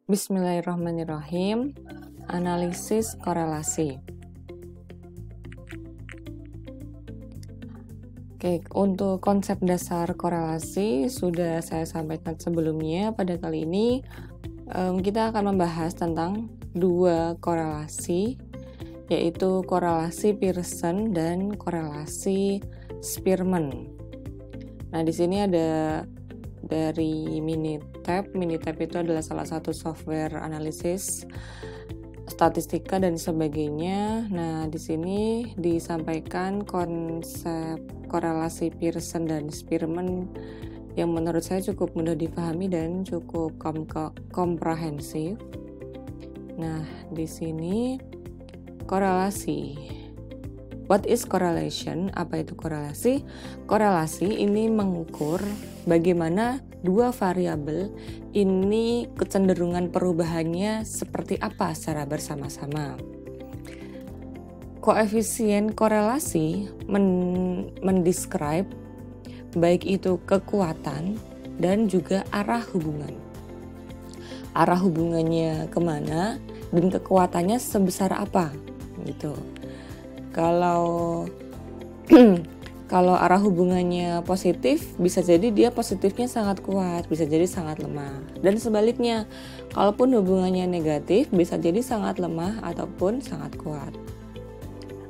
Bismillahirrahmanirrahim. Analisis korelasi. Oke, untuk konsep dasar korelasi sudah saya sampaikan sebelumnya. Pada kali ini kita akan membahas tentang dua korelasi, yaitu korelasi Pearson dan korelasi Spearman. Nah, di sini ada dari Minitab. Minitab itu adalah salah satu software analisis statistika dan sebagainya. Nah, di sini disampaikan konsep korelasi Pearson dan Spearman yang menurut saya cukup mudah dipahami dan cukup komprehensif. Nah, di sini korelasi. What is correlation? Apa itu korelasi? Korelasi ini mengukur bagaimana dua variabel ini kecenderungan perubahannya seperti apa secara bersama-sama. Koefisien korelasi mendescribe baik itu kekuatan dan juga arah hubungan. Arah hubungannya kemana dan kekuatannya sebesar apa gitu. Kalau arah hubungannya positif, bisa jadi dia positifnya sangat kuat, bisa jadi sangat lemah. Dan sebaliknya, kalaupun hubungannya negatif, bisa jadi sangat lemah ataupun sangat kuat.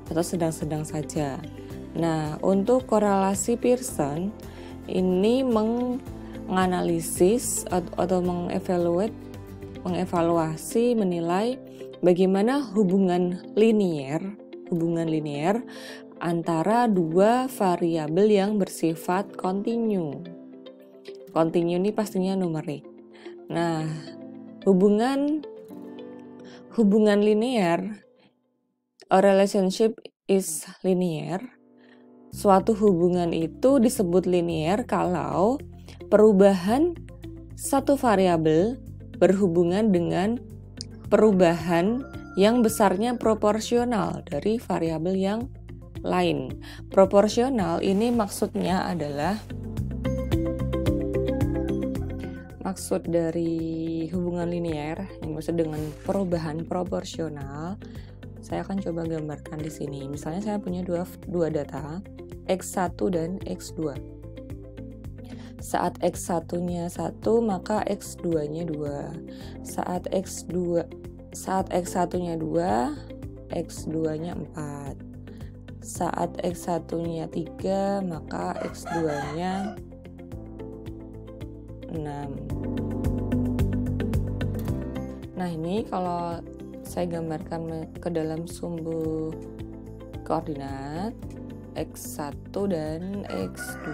Atau sedang-sedang saja. Nah, untuk korelasi Pearson, ini menganalisis atau mengevaluasi, menilai bagaimana hubungan linier antara dua variabel yang bersifat kontinu. Kontinu ini pastinya numerik. Nah, hubungan linear, a relationship is linear. Suatu hubungan itu disebut linear kalau perubahan satu variabel berhubungan dengan perubahan yang besarnya proporsional dari variabel yang lain. Proporsional ini maksudnya adalah, maksud dari hubungan linear yang maksud dengan perubahan proporsional, saya akan coba gambarkan di sini. Misalnya saya punya dua data, X1 dan X2. Saat X1-nya 1, maka X2-nya 2. Saat X1-nya 2, X2-nya 4. Saat X1-nya 3, maka X2-nya 6. Nah, ini kalau saya gambarkan ke dalam sumbu koordinat X1 dan X2.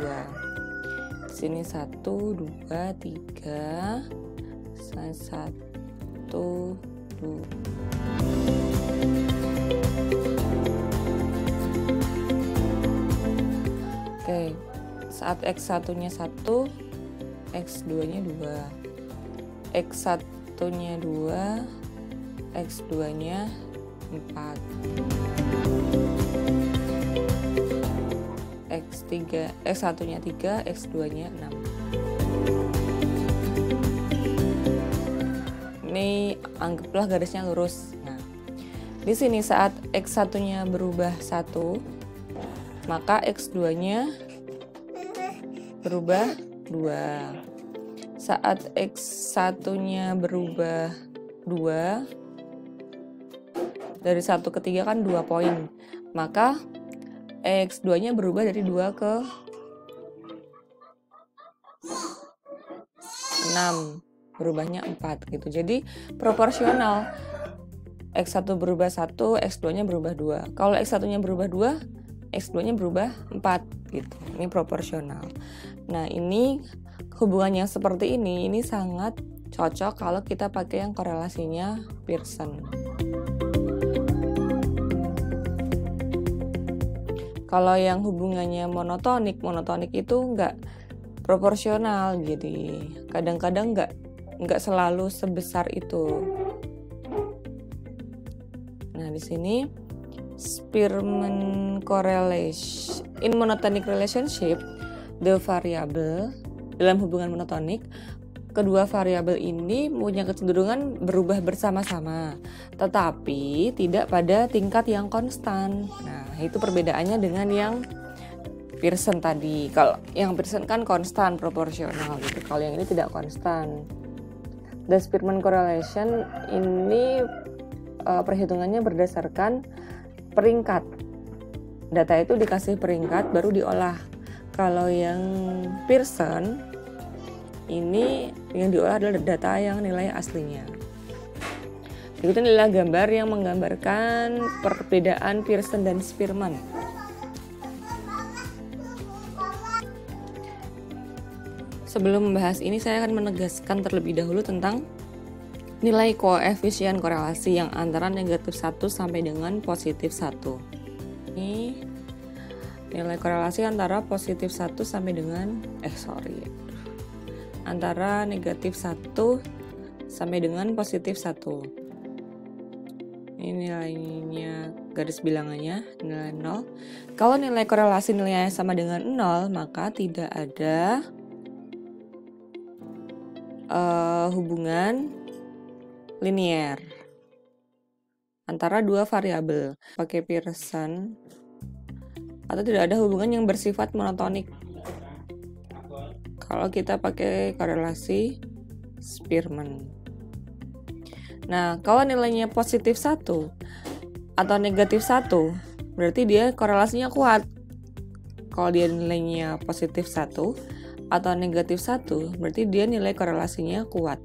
Di sini 1, 2, 3. 1, 2. Oke, saat X1-nya 1, X2-nya 2. X1-nya 2, X2-nya 4. X1-nya 3, X2-nya 6. Ini anggaplah garisnya lurus. Nah, di sini saat X1-nya berubah 1, maka X2-nya berubah 2. Saat X1-nya berubah 2, dari 1 ke 3 kan 2 poin. Maka X2-nya berubah dari 2 ke 6. Berubahnya 4 gitu. Jadi proporsional. X1 berubah 1, X2-nya berubah 2. Kalau X1-nya berubah 2, X2-nya berubah 4 gitu. Ini proporsional. Nah, ini hubungan yang seperti ini sangat cocok kalau kita pakai yang korelasinya Pearson. Kalau yang hubungannya monotonik itu nggak proporsional, jadi kadang-kadang nggak selalu sebesar itu. Nah, di sini Spearman correlation. In monotonic relationship, the variable dalam hubungan monotonik, kedua variabel ini punya kecenderungan berubah bersama-sama, tetapi tidak pada tingkat yang konstan. Nah, itu perbedaannya dengan yang Pearson tadi. Kalau yang Pearson kan konstan, proporsional gitu. Kalau yang ini tidak konstan. The Spearman correlation ini perhitungannya berdasarkan peringkat. Data itu dikasih peringkat baru diolah. Kalau yang Pearson ini yang diolah adalah data yang nilai aslinya. Berikut adalah gambar yang menggambarkan perbedaan Pearson dan Spearman. Sebelum membahas ini, saya akan menegaskan terlebih dahulu tentang nilai koefisien korelasi yang antara negatif 1 sampai dengan positif 1. Ini nilai korelasi antara positif 1 sampai dengan antara negatif 1 sampai dengan positif 1. Ini nilainya, garis bilangannya nilai 0. Kalau nilai korelasi nilainya sama dengan 0, maka tidak ada hubungan linear antara dua variabel. Pakai Pearson, atau tidak ada hubungan yang bersifat monotonik kalau kita pakai korelasi Spearman. Nah, kalau nilainya positif 1 atau negatif 1, berarti dia korelasinya kuat. Kalau dia nilainya positif 1 atau negatif 1, berarti dia nilai korelasinya kuat.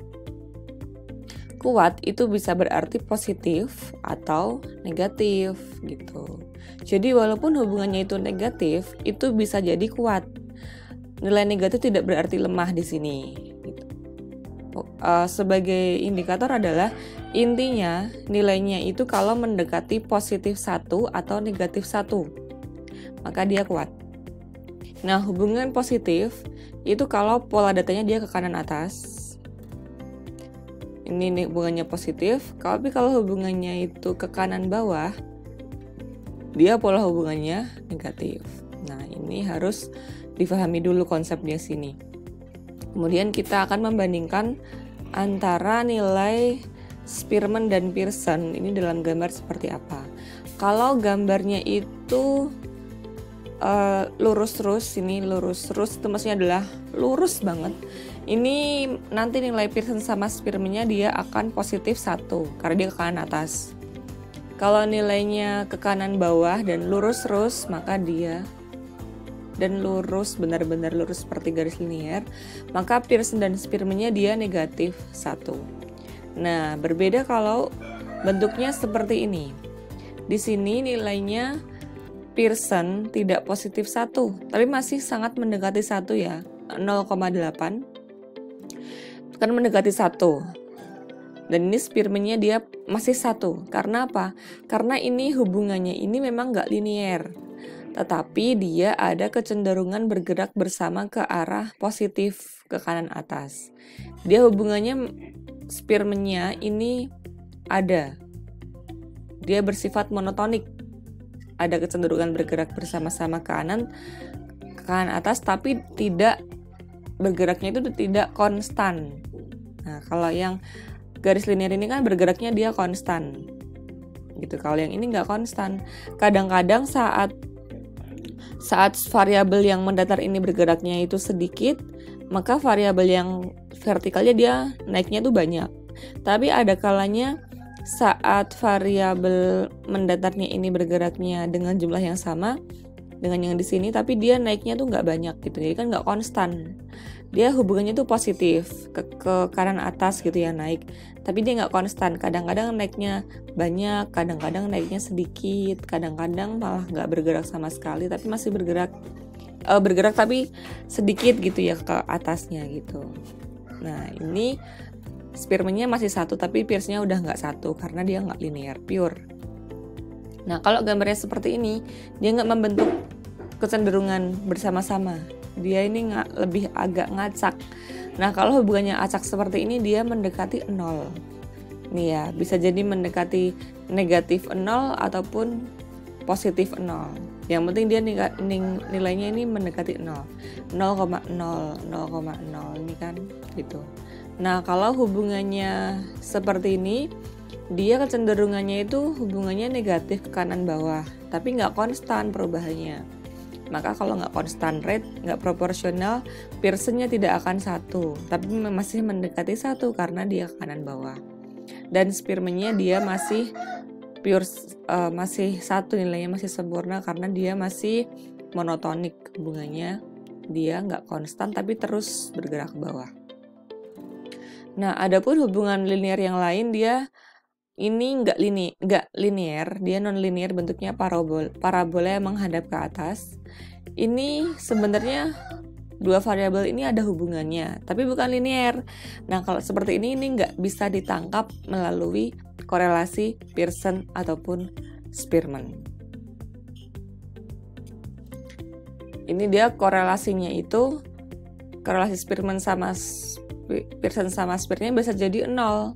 Kuat itu bisa berarti positif atau negatif gitu. Jadi walaupun hubungannya itu negatif, itu bisa jadi kuat. Nilai negatif tidak berarti lemah di sini. Gitu. Sebagai indikator adalah intinya nilainya itu kalau mendekati positif 1 atau negatif 1, maka dia kuat. Nah, hubungan positif itu kalau pola datanya dia ke kanan atas. Ini hubungannya positif, tapi kalau hubungannya itu ke kanan bawah, dia pola hubungannya negatif. Nah, ini harus difahami dulu konsepnya sini. Kemudian kita akan membandingkan antara nilai Spearman dan Pearson ini dalam gambar seperti apa. Kalau gambarnya itu lurus terus, ini lurus terus, itu maksudnya adalah lurus banget. Ini nanti nilai Pearson sama Spearman-nya dia akan positif 1 karena dia ke kanan atas. Kalau nilainya ke kanan bawah dan lurus terus, maka dia dan lurus, benar-benar lurus seperti garis linear, maka Pearson dan Spearman-nya dia negatif 1. Nah, berbeda kalau bentuknya seperti ini. Di sini nilainya Pearson tidak positif 1, tapi masih sangat mendekati 1 ya, 0,8. Kan mendekati 1. Dan ini Spearman-nya dia masih 1. Karena apa? Karena ini hubungannya ini memang nggak linear. Tetapi dia ada kecenderungan bergerak bersama ke arah positif, ke kanan atas. Dia hubungannya Spearman-nya ini ada. Dia bersifat monotonik. Ada kecenderungan bergerak bersama-sama ke kanan atas, tapi tidak bergeraknya itu tidak konstan. Nah, kalau yang garis linear ini kan bergeraknya dia konstan. Gitu. Kalau yang ini nggak konstan. Kadang-kadang saat variabel yang mendatar ini bergeraknya itu sedikit, maka variabel yang vertikalnya dia naiknya tuh banyak. Tapi ada kalanya saat variabel mendatarnya ini bergeraknya dengan jumlah yang sama dengan yang di sini, tapi dia naiknya tuh nggak banyak gitu, jadi kan nggak konstan. Dia hubungannya tuh positif ke kanan atas gitu ya naik, tapi dia nggak konstan. Kadang-kadang naiknya banyak, kadang-kadang naiknya sedikit, kadang-kadang malah nggak bergerak sama sekali, tapi masih bergerak tapi sedikit gitu ya ke atasnya gitu. Nah, ini Spearman-nya masih 1, tapi Pearson-nya udah nggak 1 karena dia nggak linear, pure. Nah, kalau gambarnya seperti ini, dia nggak membentuk kecenderungan bersama-sama. Dia ini lebih agak ngacak. Nah, kalau hubungannya acak seperti ini, dia mendekati 0. Nih ya, bisa jadi mendekati negatif 0 ataupun positif 0. Yang penting dia nilainya ini mendekati 0. 0,0 ini kan gitu. Nah, kalau hubungannya seperti ini, dia kecenderungannya itu hubungannya negatif ke kanan bawah, tapi nggak konstan perubahannya. Maka kalau nggak konstan rate, nggak proporsional, Pearson-nya tidak akan 1, tapi masih mendekati 1 karena dia ke kanan bawah. Dan Spearman-nya dia masih pure, masih 1 nilainya, masih sempurna karena dia masih monotonik hubungannya, dia nggak konstan tapi terus bergerak ke bawah. Nah, adapun hubungan linear yang lain, dia ini nggak linear, dia non-linear, bentuknya parabola yang menghadap ke atas. Ini sebenarnya dua variabel ini ada hubungannya, tapi bukan linear. Nah, kalau seperti ini nggak bisa ditangkap melalui korelasi Pearson ataupun Spearman. Ini dia korelasinya itu, korelasi Spearman sama Pearson sama Spearman bisa jadi 0.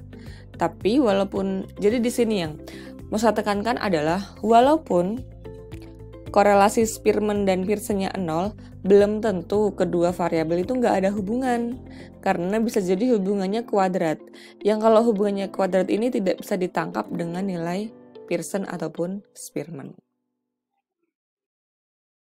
Tapi walaupun, jadi di sini yang mau saya tekankan adalah walaupun korelasi Spearman dan Pearson-nya 0, belum tentu kedua variabel itu nggak ada hubungan. Karena bisa jadi hubungannya kuadrat. Yang kalau hubungannya kuadrat ini tidak bisa ditangkap dengan nilai Pearson ataupun Spearman.